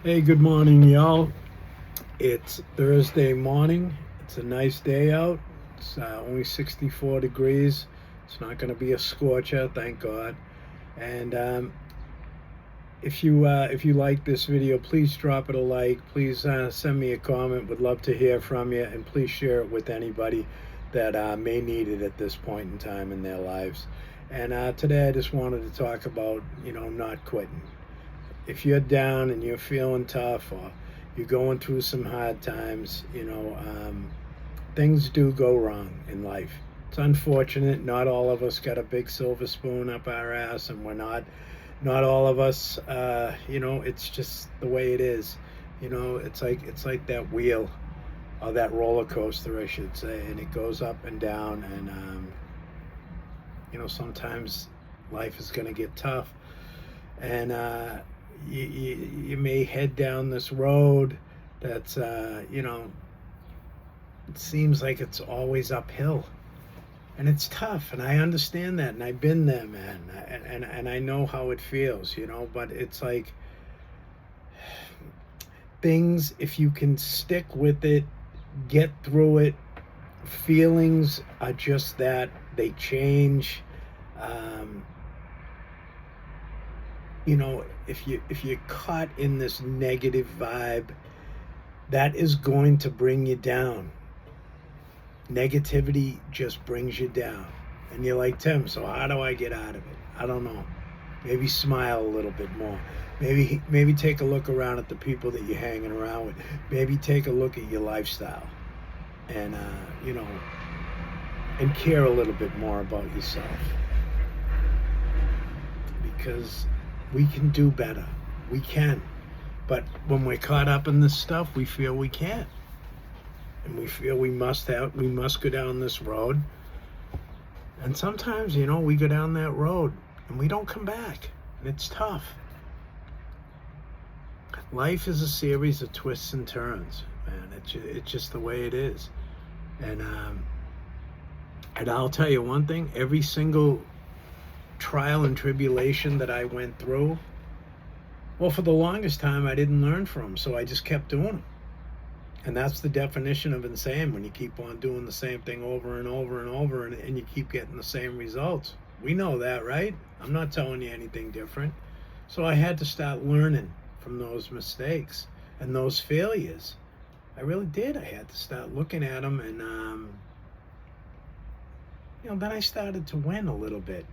Hey, good morning, y'all. It's Thursday morning. It's a nice day out. It's only 64 degrees. It's not going to be a scorcher, thank God. And if you like this video, please drop it a like. Please send me a comment. Would love to hear from you, and please share it with anybody that may need it at this point in time in their lives. And today, I just wanted to talk about not quitting. If you're down and you're feeling tough, or you're going through some hard times, things do go wrong in life. It's unfortunate. Not all of us got a big silver spoon up our ass, and not all of us. It's just the way it is. It's like that wheel, or that roller coaster, I should say, and it goes up and down. And sometimes life is going to get tough, and you may head down this road that's it seems like it's always uphill, and it's tough, and I understand that, and I've been there, man, and I know how it feels, but it's like things, if you can stick with it, get through it. Feelings are just that, they change. um, if you're caught in this negative vibe, that is going to bring you down. Negativity just brings you down. And you're like, Tim, so how do I get out of it? I don't know. Maybe smile a little bit more. Maybe take a look around at the people that you're hanging around with. Maybe take a look at your lifestyle, and and care a little bit more about yourself, because we can do better. We can. But when we're caught up in this stuff, we feel we can't. And we feel we must go down this road. And sometimes, we go down that road and we don't come back. And it's tough. Life is a series of twists and turns, man. It's just the way it is. And I'll tell you one thing, every single trial and tribulation that I went through, well, for the longest time, I didn't learn from them, so I just kept doing them. And that's the definition of insane, when you keep on doing the same thing over and over and over, and you keep getting the same results. We know that, right? I'm not telling you anything different. So I had to start learning from those mistakes and those failures. I really did. I had to start looking at them, and then I started to win a little bit.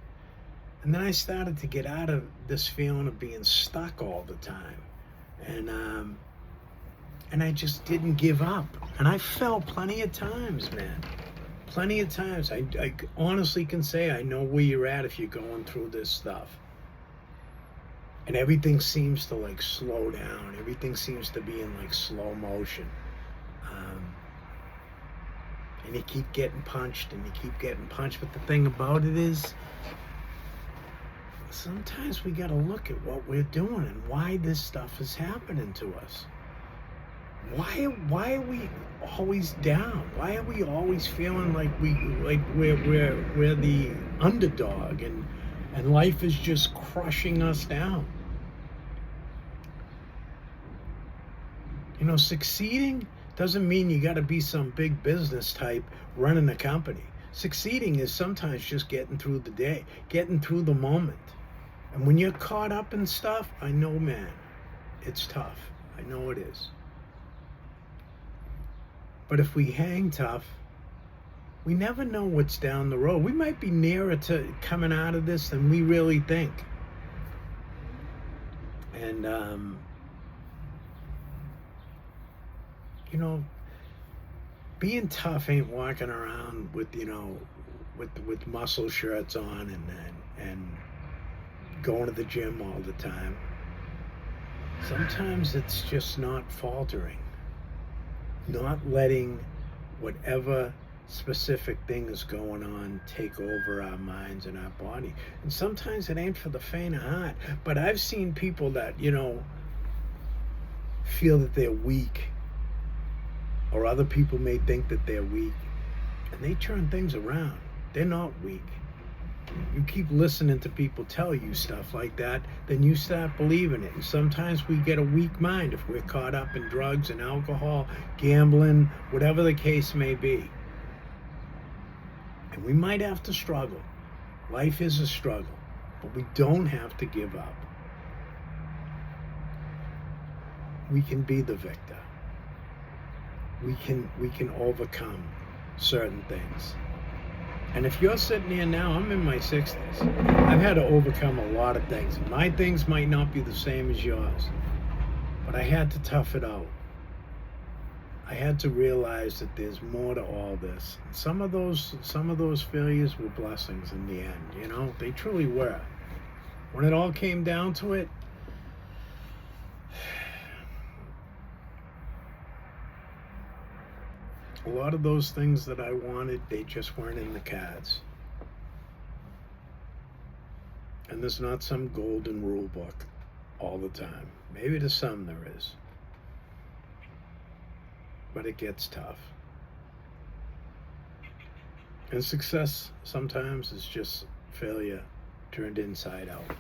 And then I started to get out of this feeling of being stuck all the time. And I just didn't give up. And I fell plenty of times, man. Plenty of times. I honestly can say I know where you're at if you're going through this stuff. And everything seems to like slow down. Everything seems to be in like slow motion. And you keep getting punched and you keep getting punched. But the thing about it is, sometimes we got to look at what we're doing and why this stuff is happening to us. Why are we always down? Why are we always feeling like we're the underdog, and life is just crushing us down? Succeeding doesn't mean you got to be some big business type running a company. Succeeding is sometimes just getting through the day, getting through the moment. And when you're caught up in stuff, I know, man, it's tough. I know it is. But if we hang tough, we never know what's down the road. We might be nearer to coming out of this than we really think. And, being tough ain't walking around with, with muscle shirts on and going to the gym all the time. Sometimes it's just not faltering, not letting whatever specific thing is going on take over our minds and our body. And sometimes it ain't for the faint of heart. But I've seen people that, feel that they're weak, or other people may think that they're weak, and they turn things around. They're not weak. you keep listening to people tell you stuff like that, then you start believing it. And sometimes we get a weak mind if we're caught up in drugs and alcohol, gambling, whatever the case may be. And we might have to struggle. Life is a struggle, but we don't have to give up. We can be the victor. We can overcome certain things. And if you're sitting here now, I'm in my 60s. I've had to overcome a lot of things. My things might not be the same as yours, but I had to tough it out. I had to realize that there's more to all this. Some of those failures were blessings in the end, you know? They truly were. When it all came down to it, a lot of those things that I wanted, they just weren't in the cards. And there's not some golden rule book all the time. Maybe to some there is. But it gets tough. And success sometimes is just failure turned inside out.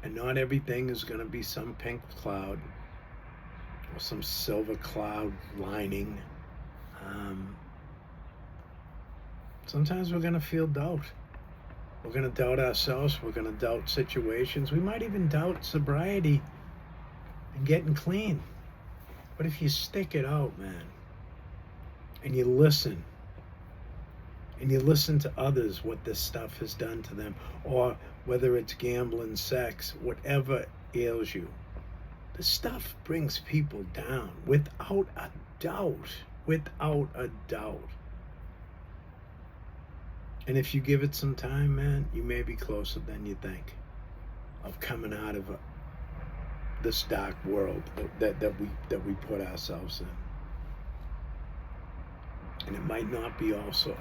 And not everything is going to be some pink cloud or some silver cloud lining. Sometimes we're going to feel doubt. We're going to doubt ourselves. We're going to doubt situations. We might even doubt sobriety and getting clean. But if you stick it out, man, and you listen to others, what this stuff has done to them, or whether it's gambling, sex, whatever ails you, this stuff brings people down without a doubt. Without a doubt. And if you give it some time, man, you may be closer than you think of coming out of this dark world that we put ourselves in. And it might not be also,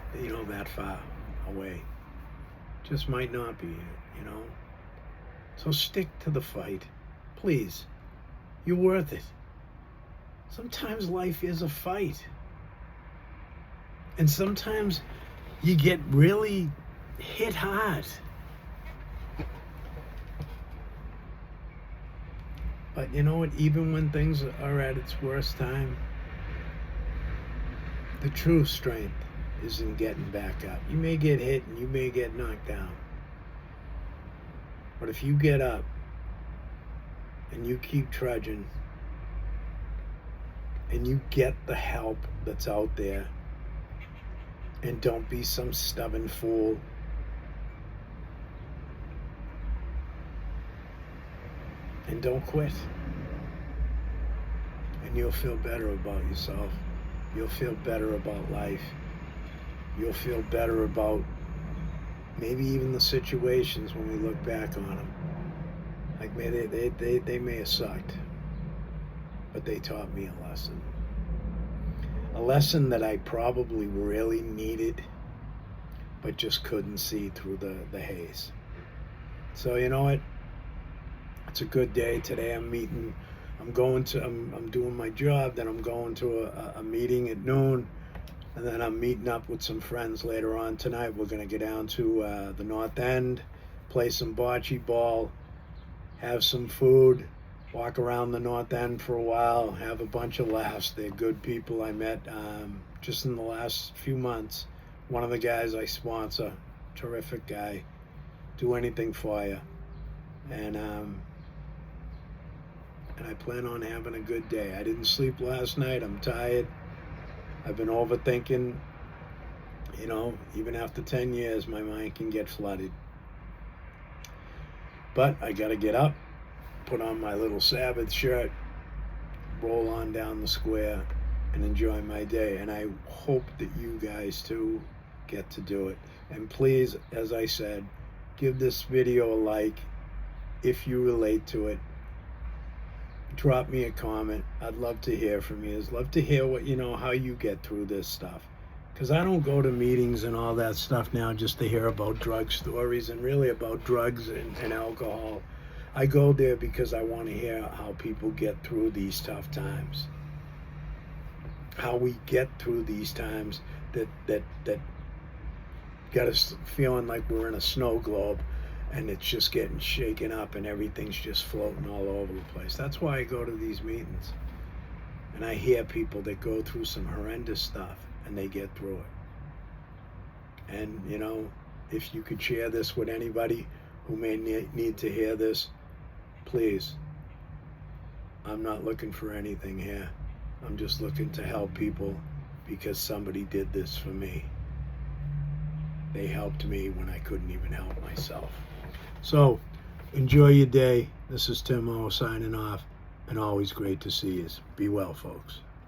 that far away. Just might not be, So stick to the fight. Please. You're worth it. Sometimes life is a fight. And sometimes you get really hit hard. But you know what? Even when things are at its worst time, the true strength is in getting back up. You may get hit and you may get knocked down. But if you get up and you keep trudging and you get the help that's out there, and don't be some stubborn fool. And don't quit. And you'll feel better about yourself. You'll feel better about life. You'll feel better about maybe even the situations when we look back on them. Like they may have sucked, but they taught me a lesson. A lesson that I probably really needed, but just couldn't see through the haze. So you know what? It's a good day today. I'm doing my job, then I'm going to a meeting at noon, and then I'm meeting up with some friends later on tonight. We're going to get down to the North End, play some bocce ball, have some food, walk around the North End for a while, have a bunch of laughs. They're good people I met just in the last few months. One of the guys I sponsor, terrific guy, do anything for you. And I plan on having a good day. I didn't sleep last night. I'm tired. I've been overthinking. Even after 10 years, my mind can get flooded. But I got to get up, put on my little Sabbath shirt, roll on down the square, and enjoy my day. And I hope that you guys too get to do it. And please, as I said, give this video a like if you relate to it. Drop me a comment. I'd love to hear from you. I'd love to hear what how you get through this stuff. Because I don't go to meetings and all that stuff now just to hear about drug stories and really about drugs and alcohol. I go there because I want to hear how people get through these tough times. How we get through these times that got us feeling like we're in a snow globe and it's just getting shaken up and everything's just floating all over the place. That's why I go to these meetings. And I hear people that go through some horrendous stuff and they get through it. And, you know, if you could share this with anybody who may need to hear this, please. I'm not looking for anything here. I'm just looking to help people because somebody did this for me. They helped me when I couldn't even help myself. So, enjoy your day. This is Tim O signing off, and always great to see you. Be well, folks.